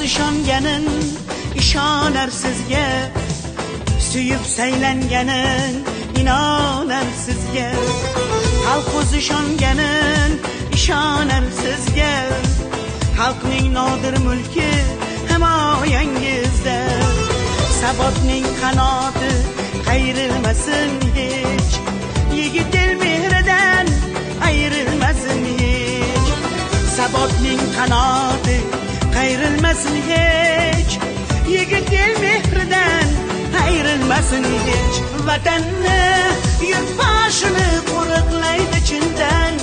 ishonganin ishonar sizga, suyib saylanganin inonar sizga. Xalq o'z ishonganin ishonar sizga, xalqning nodir mulki himoyangizda. Sabotning qanoti qayrilmasin hech, yigit el mehridan ayrilmasin hech. Sabotning qanoti qayrilmasin hech, yigit el mehridan ayrilmasin hech. Vatanni yurtboshini qo'riqlaydi chindan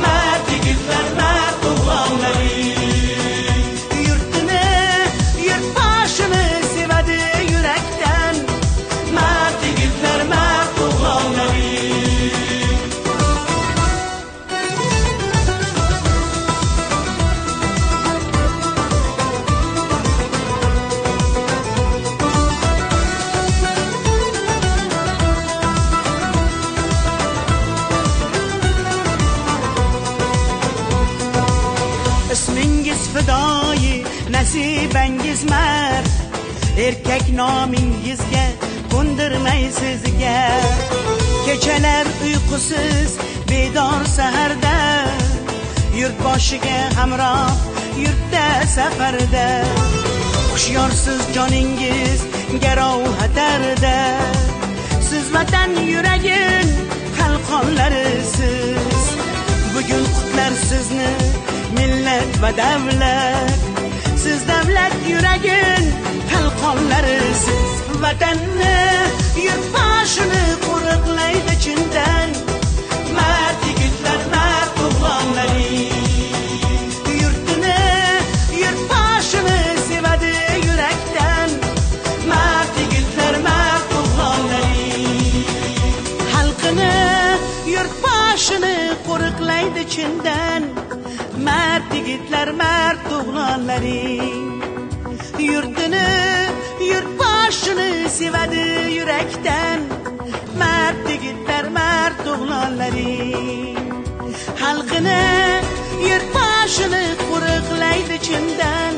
mard yigitlar, mard o'g'lonlaring. Yurtini yurtboshini sevadi yurakdan mard yigitlar, mard o'g'lonlaring. Ismingiz fidoyi, nasibangiz mard, erkak nomingizga ko'ndirmay sizga. Kechalar uyqusiz bedor saharda, yurtboshiga hamroh yurtda safarda. Hushyorsiz joningiz garov xatarda, siz vatan yuragin qalqonlarisiz. Bugun qutlar sizni millat va davlat, siz davlat yuragin qalqonlarisiz. Vatanni yurtboshini qo'riqlaydi chindan mard yigitlar, mard o'g'lonlaring. Yurtini yurtboshini sevadi yurakdan mard yigitlar, mard o'g'lonlaring. Xalqini yurtboshini qo'riqlaydi chindan mard yigitlar, mard o'g'lonlaring. Yurtini yurtboshini sevadi yurakdan mard yigitlar, mard o'g'lonlaring. Xalqini yurtboshini qo'riqlaydi chindan